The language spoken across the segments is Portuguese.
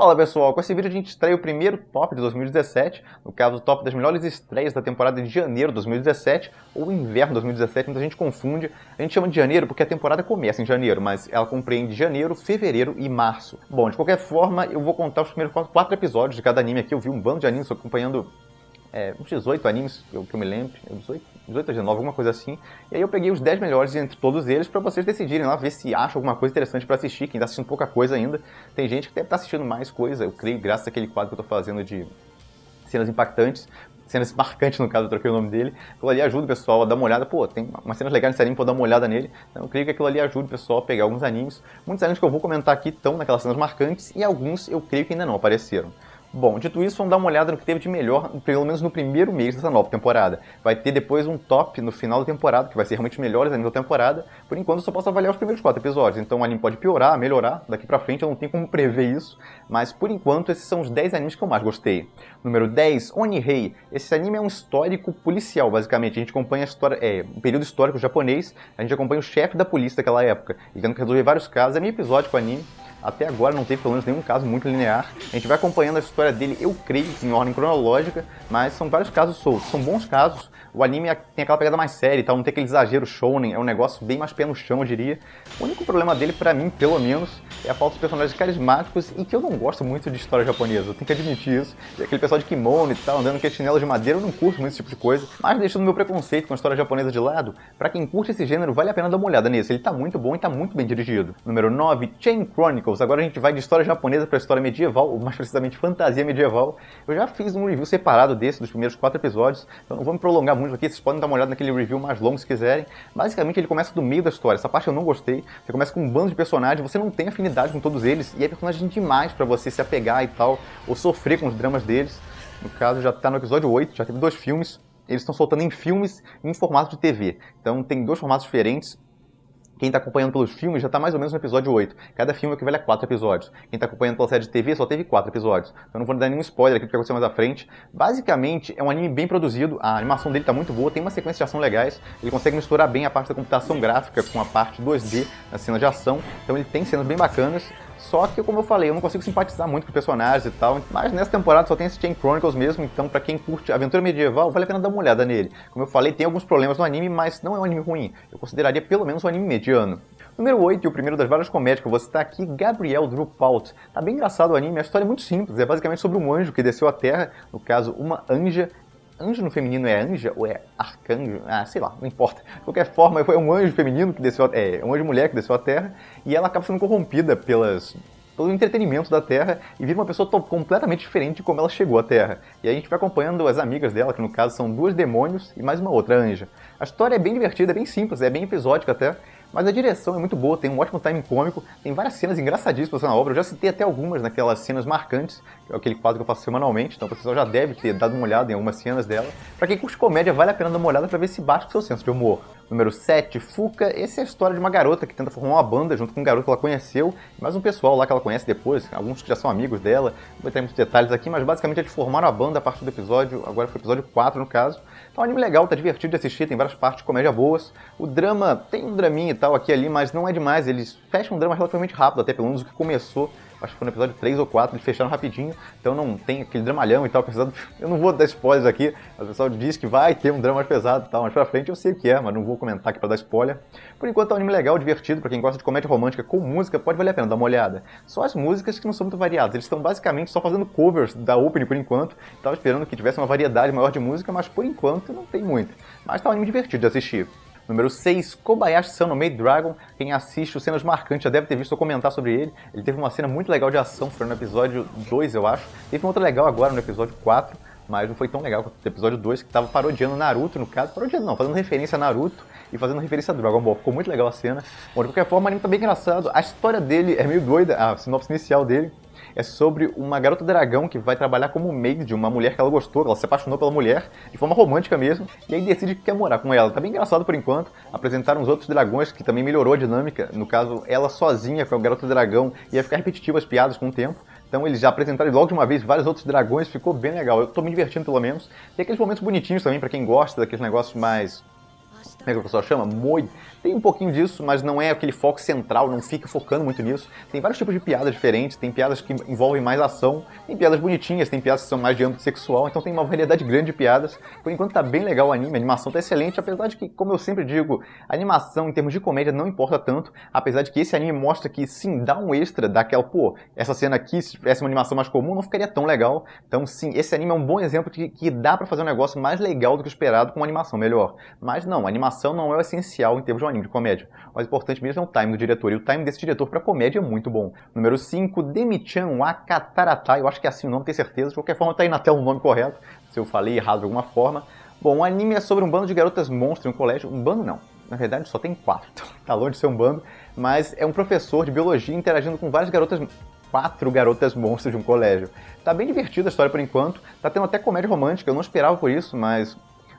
Fala pessoal, com esse vídeo a gente estreia o primeiro top de 2017, no caso o top das melhores estreias da temporada de janeiro de 2017, ou inverno de 2017, muita gente confunde. A gente chama de janeiro porque a temporada começa em janeiro, mas ela compreende janeiro, fevereiro e março. Bom, de qualquer forma, eu vou contar os primeiros 4 episódios de cada anime aqui. Eu vi um bando de animes, estou acompanhando uns 18 animes, que eu me lembro, 18 ou 19, alguma coisa assim. E aí eu peguei os 10 melhores entre todos eles pra vocês decidirem lá, ver se acham alguma coisa interessante pra assistir. Quem tá assistindo pouca coisa ainda, tem gente que deve estar assistindo mais coisa, eu creio, graças àquele quadro que eu tô fazendo de cenas impactantes. Cenas marcantes, no caso, eu troquei o nome dele. Aquilo ali ajuda o pessoal a dar uma olhada. Pô, tem umas cenas legais nesse anime pra eu dar uma olhada nele. Então eu creio que aquilo ali ajuda o pessoal a pegar alguns animes. Muitos animes que eu vou comentar aqui estão naquelas cenas marcantes e alguns eu creio que ainda não apareceram. Bom, dito isso, vamos dar uma olhada no que teve de melhor, pelo menos no primeiro mês dessa nova temporada. Vai ter depois um top no final da temporada, que vai ser realmente melhores animes da temporada. Por enquanto eu só posso avaliar os primeiros 4 episódios, então o anime pode piorar, melhorar, daqui pra frente eu não tenho como prever isso. Mas por enquanto esses são os 10 animes que eu mais gostei. Número 10, Onihei. Esse anime é um histórico policial, basicamente. A gente acompanha a história, um período histórico japonês, a gente acompanha o chefe da polícia daquela época, ele tendo que resolver vários casos. É meio episódio com o anime. Até agora não teve pelo menos nenhum caso muito linear. A gente vai acompanhando a história dele, eu creio, em ordem cronológica, mas são vários casos soltos, são bons casos. O anime tem aquela pegada mais séria e tal, não tem aquele exagero shounen, é um negócio bem mais pé no chão, eu diria. O único problema dele, pra mim, pelo menos, é a falta de personagens carismáticos e que eu não gosto muito de história japonesa, eu tenho que admitir isso. E aquele pessoal de kimono e tal, andando com chinelo de madeira, eu não curto muito esse tipo de coisa. Mas deixando meu preconceito com a história japonesa de lado, pra quem curte esse gênero, vale a pena dar uma olhada nesse, ele tá muito bom e tá muito bem dirigido. Número 9, Chain Chronicles. Agora a gente vai de história japonesa pra história medieval, ou mais precisamente fantasia medieval. Eu já fiz um review separado desse, dos primeiros 4 episódios, então não vou me prolongar muito aqui, vocês podem dar uma olhada naquele review mais longo se quiserem. Basicamente ele começa do meio da história, essa parte eu não gostei. Você começa com um bando de personagens, você não tem afinidade com todos eles, e é personagem demais pra você se apegar e tal, ou sofrer com os dramas deles. No caso já tá no episódio 8, já teve 2 filmes, eles estão soltando em filmes e em formato de TV. Então tem 2 formatos diferentes. Quem está acompanhando pelos filmes já está mais ou menos no episódio 8. Cada filme equivale a 4 episódios. Quem está acompanhando pela série de TV só teve 4 episódios. Então não vou dar nenhum spoiler aqui do que aconteceu mais à frente. Basicamente, é um anime bem produzido, a animação dele está muito boa, tem uma sequência de ação legais. Ele consegue misturar bem a parte da computação gráfica com a parte 2D nas cenas de ação. Então ele tem cenas bem bacanas. Só que, como eu falei, eu não consigo simpatizar muito com os personagens e tal. Mas nessa temporada só tem esse Chain Chronicles mesmo, então pra quem curte aventura medieval, vale a pena dar uma olhada nele. Como eu falei, tem alguns problemas no anime, mas não é um anime ruim. Eu consideraria pelo menos um anime mediano. Número 8, e o primeiro das várias comédias que eu vou citar aqui, Gabriel Dropout. Tá bem engraçado o anime, a história é muito simples, é basicamente sobre um anjo que desceu à Terra, no caso, uma anja. Anjo no feminino é anja ou é arcanjo? Ah, sei lá, não importa. De qualquer forma, foi um anjo feminino que desceu, um anjo mulher que desceu à Terra, e ela acaba sendo corrompida pelo entretenimento da Terra e vira uma pessoa completamente diferente de como ela chegou à Terra. E aí a gente vai acompanhando as amigas dela, que no caso são 2 demônios e mais uma outra anja. A história é bem divertida, é bem simples, é bem episódica até, mas a direção é muito boa, tem um ótimo timing cômico, tem várias cenas engraçadíssimas na obra, eu já citei até algumas naquelas cenas marcantes, que é aquele quadro que eu faço semanalmente, então o pessoal já deve ter dado uma olhada em algumas cenas dela. Pra quem curte comédia, vale a pena dar uma olhada pra ver se bate com o seu senso de humor. Número 7, Fuka. Essa é a história de uma garota que tenta formar uma banda junto com um garoto que ela conheceu, e mais um pessoal lá que ela conhece depois, alguns que já são amigos dela, não vou entrar em muitos detalhes aqui, mas basicamente eles formaram a banda a partir do episódio, agora foi o episódio 4 no caso. Então é um anime legal, tá divertido de assistir, tem várias partes de comédia boas. O drama, tem um draminha e tal aqui e ali, mas não é demais, eles fecham um drama relativamente rápido, até pelo menos o que começou. Acho que foi no episódio 3 ou 4, eles fecharam rapidinho, então não tem aquele dramalhão e tal, pesado. Eu não vou dar spoilers aqui, o pessoal diz que vai ter um drama mais pesado e tal, mas pra frente eu sei o que é, mas não vou comentar aqui pra dar spoiler. Por enquanto é um anime legal, divertido, pra quem gosta de comédia romântica com música, pode valer a pena dar uma olhada. Só as músicas que não são muito variadas, eles estão basicamente só fazendo covers da opening por enquanto, tava esperando que tivesse uma variedade maior de música, mas por enquanto não tem muito. Mas tá um anime divertido de assistir. Número 6, Kobayashi-san no Maid Dragon. Quem assiste os cenas marcantes já deve ter visto eu comentar sobre ele. Ele teve uma cena muito legal de ação, foi no episódio 2, eu acho. Teve uma outra legal agora no episódio 4, mas não foi tão legal quanto o episódio 2, que tava parodiando Naruto, no caso. Parodiando não, fazendo referência a Naruto e fazendo referência a Dragon Ball. Ficou muito legal a cena. Bom, de qualquer forma, o anime tá bem engraçado. A história dele é meio doida, a sinopse inicial dele é sobre uma garota dragão que vai trabalhar como maid de uma mulher que ela gostou, ela se apaixonou pela mulher, de forma romântica mesmo, e aí decide que quer morar com ela. Tá bem engraçado por enquanto, apresentaram os outros dragões, que também melhorou a dinâmica, no caso, ela sozinha com a garota dragão, ia ficar repetitivo as piadas com o tempo. Então eles já apresentaram logo de uma vez vários outros dragões, ficou bem legal, eu tô me divertindo pelo menos. Tem aqueles momentos bonitinhos também pra quem gosta daqueles negócios mais como é que o pessoal chama? Moi. Tem um pouquinho disso, mas não é aquele foco central, não fica focando muito nisso. Tem vários tipos de piadas diferentes, tem piadas que envolvem mais ação, tem piadas bonitinhas, tem piadas que são mais de âmbito sexual, então tem uma variedade grande de piadas. Por enquanto tá bem legal o anime, a animação tá excelente, apesar de que, como eu sempre digo, a animação em termos de comédia não importa tanto, apesar de que esse anime mostra que sim, dá um extra daquela, pô, essa cena aqui, se tivesse uma animação mais comum, não ficaria tão legal. Então sim, esse anime é um bom exemplo de que dá pra fazer um negócio mais legal do que o esperado com uma animação melhor. Mas não, a animação não é o essencial em termos de um anime de comédia. O mais importante mesmo é o time do diretor, e o time desse diretor pra comédia é muito bom. Número 5, Demi-chan wa Katarata, eu acho que é assim o nome, tenho certeza, de qualquer forma tá aí na tela o nome correto, se eu falei errado de alguma forma. Bom, o anime é sobre um bando de garotas monstros em um colégio, um bando não, na verdade só tem 4, então tá longe de ser um bando, mas é um professor de biologia interagindo com várias garotas, 4 garotas monstros de um colégio. Tá bem divertida a história por enquanto, tá tendo até comédia romântica, eu não esperava por isso, mas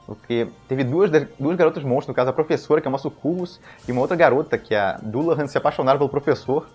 porque teve duas garotas monstros, no caso a professora, que é uma sucubus, e uma outra garota, que é a Dullahan, se apaixonaram pelo professor.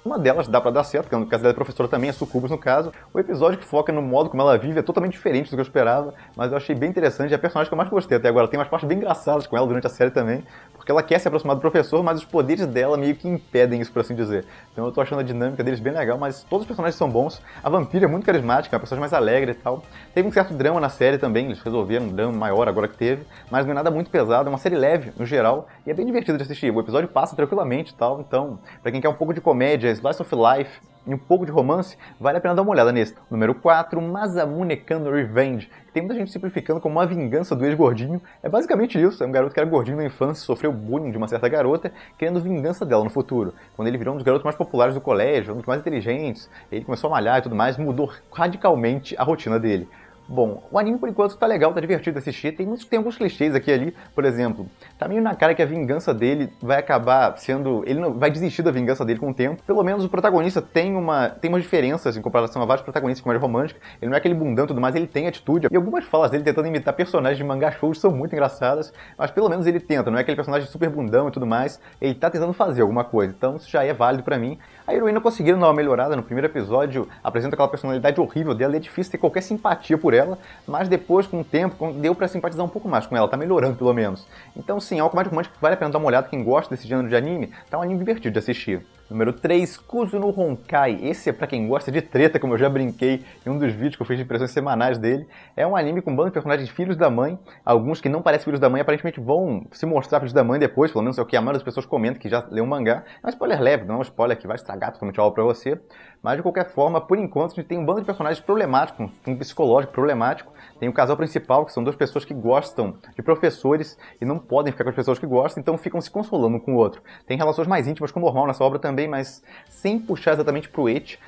Uma delas dá pra dar certo, porque no caso dela é professora também, é sucubus no caso. O episódio que foca no modo como ela vive é totalmente diferente do que eu esperava, mas eu achei bem interessante, é a personagem que eu mais gostei até agora. Tem umas partes bem engraçadas com ela durante a série também, porque ela quer se aproximar do professor, mas os poderes dela meio que impedem isso, por assim dizer. Então eu tô achando a dinâmica deles bem legal, mas todos os personagens são bons. A vampira é muito carismática, é uma personagem mais alegre e tal. Teve um certo drama na série também, eles resolveram um drama maior agora que teve, mas não é nada muito pesado, é uma série leve, no geral, e é bem divertido de assistir. O episódio passa tranquilamente e tal, então, pra quem quer um pouco de comédia, slice of life e um pouco de romance, vale a pena dar uma olhada nesse. Número 4, Masamune Kano Revenge, que tem muita gente simplificando como uma vingança do ex-gordinho. É basicamente isso, é um garoto que era gordinho na infância, sofreu bullying de uma certa garota, querendo vingança dela no futuro. Quando ele virou um dos garotos mais populares do colégio, um dos mais inteligentes, ele começou a malhar e tudo mais, mudou radicalmente a rotina dele. Bom, o anime por enquanto tá legal, tá divertido de assistir, tem alguns clichês aqui e ali, por exemplo, tá meio na cara que a vingança dele vai acabar sendo, ele não vai desistir da vingança dele com o tempo. Pelo menos o protagonista tem umas diferenças em comparação a vários protagonistas de comédia romântica, ele não é aquele bundão e tudo mais, ele tem atitude, e algumas falas dele tentando imitar personagens de mangá shows são muito engraçadas, mas pelo menos ele tenta, não é aquele personagem super bundão e tudo mais, ele tá tentando fazer alguma coisa, então isso já é válido pra mim. A heroína conseguiram dar uma melhorada no primeiro episódio, apresenta aquela personalidade horrível dela, e é difícil ter qualquer simpatia por ela, mas depois, com o tempo, deu pra simpatizar um pouco mais com ela, tá melhorando pelo menos. Então sim, é uma comédia romântica que vale a pena dar uma olhada, quem gosta desse gênero de anime, tá um anime divertido de assistir. Número 3, Kuzuno Honkai. Esse é pra quem gosta de treta, como eu já brinquei em um dos vídeos que eu fiz de impressões semanais dele. É um anime com um bando de personagens filhos da mãe. Alguns que não parecem filhos da mãe aparentemente vão se mostrar filhos da mãe depois, pelo menos é o que a maioria das pessoas comenta que já leu um mangá. É um spoiler leve, não é um spoiler que vai estragar totalmente algo pra você. Mas de qualquer forma, por enquanto, a gente tem um bando de personagens problemáticos, um psicológico problemático. Tem o casal principal, que são duas pessoas que gostam de professores e não podem ficar com as pessoas que gostam, então ficam se consolando um com o outro. Tem relações mais íntimas com o normal nessa obra também, mas sem puxar exatamente pro ecchi.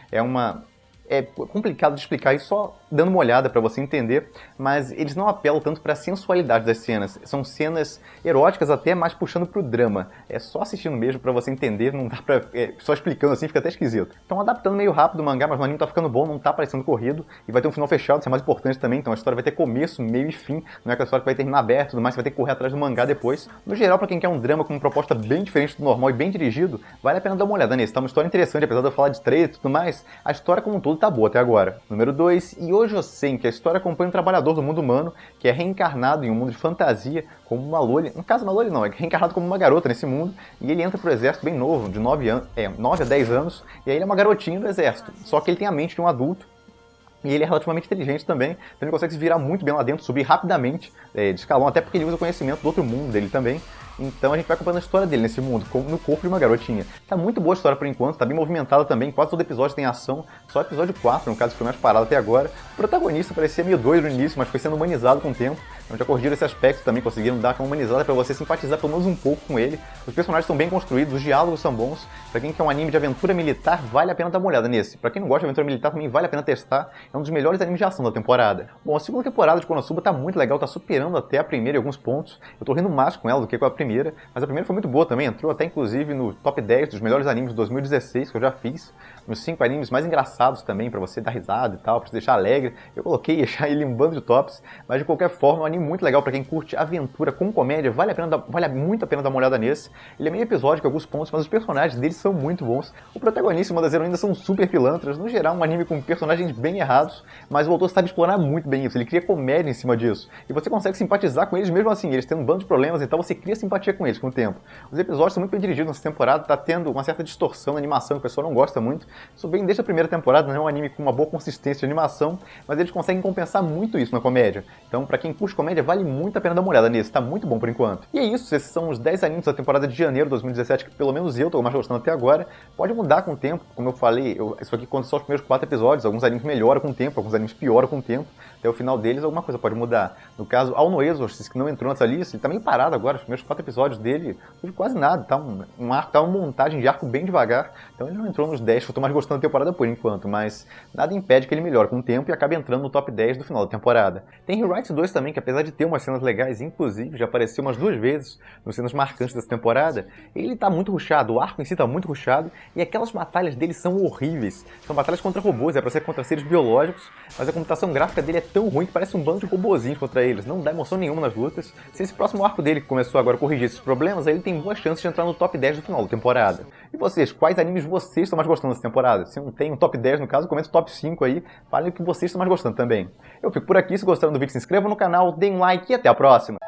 É complicado de explicar isso só dando uma olhada pra você entender, mas eles não apelam tanto pra sensualidade das cenas. São cenas eróticas até, mais puxando pro drama. É só assistindo mesmo pra você entender, não dá pra... só explicando assim fica até esquisito. Estão adaptando meio rápido o mangá, mas o anime tá ficando bom, não tá parecendo corrido, e vai ter um final fechado, isso é mais importante também, então a história vai ter começo, meio e fim, não é aquela história que vai terminar aberta e tudo mais, você vai ter que correr atrás do mangá depois. No geral, pra quem quer um drama com uma proposta bem diferente do normal e bem dirigido, vale a pena dar uma olhada nesse, tá uma história interessante, apesar de eu falar de treta e tudo mais, a história como um todo tá boa até agora. Número 2, Yojo-sen, que a história acompanha um trabalhador do mundo humano que é reencarnado em um mundo de fantasia como uma loli. No caso, uma loli não, é reencarnado como uma garota nesse mundo e ele entra pro exército bem novo, de 9 a 10 anos, e aí ele é uma garotinha do exército. Só que ele tem a mente de um adulto e ele é relativamente inteligente também, então ele consegue se virar muito bem lá dentro, subir rapidamente de escalão, até porque ele usa o conhecimento do outro mundo dele também. Então a gente vai acompanhando a história dele nesse mundo, no corpo de uma garotinha. Tá muito boa a história por enquanto, tá bem movimentada também, quase todo episódio tem ação, só o episódio 4, no caso, foi mais parado até agora. O protagonista parecia meio doido no início, mas foi sendo humanizado com o tempo, então já corrigiram esse aspecto também, conseguiram dar uma humanizada pra você simpatizar pelo menos um pouco com ele. Os personagens são bem construídos, os diálogos são bons, pra quem quer um anime de aventura militar, vale a pena dar uma olhada nesse. Pra quem não gosta de aventura militar também vale a pena testar, é um dos melhores animes de ação da temporada. Bom, a segunda temporada de Konosuba tá muito legal, tá superando até a primeira em alguns pontos, eu tô rindo mais com ela do que com a primeira. primeira, mas a primeira foi muito boa também, entrou até inclusive no top 10 dos melhores animes de 2016, que eu já fiz, nos 5 animes mais engraçados também, pra você dar risada e tal, pra você deixar alegre. Eu coloquei e deixar ele em um bando de tops, mas de qualquer forma é um anime muito legal pra quem curte aventura com comédia, vale muito a pena dar uma olhada nesse. Ele é meio episódico em alguns pontos, mas os personagens deles são muito bons. O protagonista e uma das heroínas são super pilantras, no geral um anime com personagens bem errados, mas o autor sabe explorar muito bem isso, ele cria comédia em cima disso. E você consegue simpatizar com eles mesmo assim, eles têm um bando de problemas, então você cria simpatia com eles com o tempo. Os episódios são muito bem dirigidos nessa temporada, tá tendo uma certa distorção na animação que o pessoal não gosta muito. Isso vem desde a primeira temporada, não é um anime com uma boa consistência de animação, mas eles conseguem compensar muito isso na comédia. Então, pra quem curte comédia, vale muito a pena dar uma olhada nesse, tá muito bom por enquanto. E é isso, esses são os 10 animes da temporada de janeiro de 2017, que pelo menos eu tô mais gostando até agora. Pode mudar com o tempo, como eu falei, isso aqui conta só os primeiros 4 episódios, alguns animes melhoram com o tempo, alguns animes pioram com o tempo. Até o final deles, alguma coisa pode mudar. No caso, Ao no Exorcist, que não entrou nessa lista, ele tá meio parado agora, os primeiros 4 episódios dele, não quase nada, tá uma montagem de arco bem devagar, então ele não entrou nos 10, eu tô mais gostando da temporada por enquanto, mas nada impede que ele melhore com o tempo e acabe entrando no top 10 do final da temporada. Tem Rewrites 2 também, que apesar de ter umas cenas legais, inclusive já apareceu umas 2 vezes nos cenas marcantes dessa temporada, ele tá muito rushado, o arco em si tá muito rushado, e aquelas batalhas dele são horríveis. São batalhas contra robôs, é pra ser contra seres biológicos, mas a computação gráfica dele é tão ruim que parece um bando de robozinhos contra eles, não dá emoção nenhuma nas lutas. Se esse próximo arco dele, que começou agora a corrigir esses problemas, aí ele tem boas chances de entrar no top 10 do final da temporada. E vocês, quais animes vocês estão mais gostando dessa temporada? Se não tem um top 10 no caso, comenta o top 5 aí, falem o que vocês estão mais gostando também. Eu fico por aqui, se gostaram do vídeo se inscrevam no canal, deem um like e até a próxima!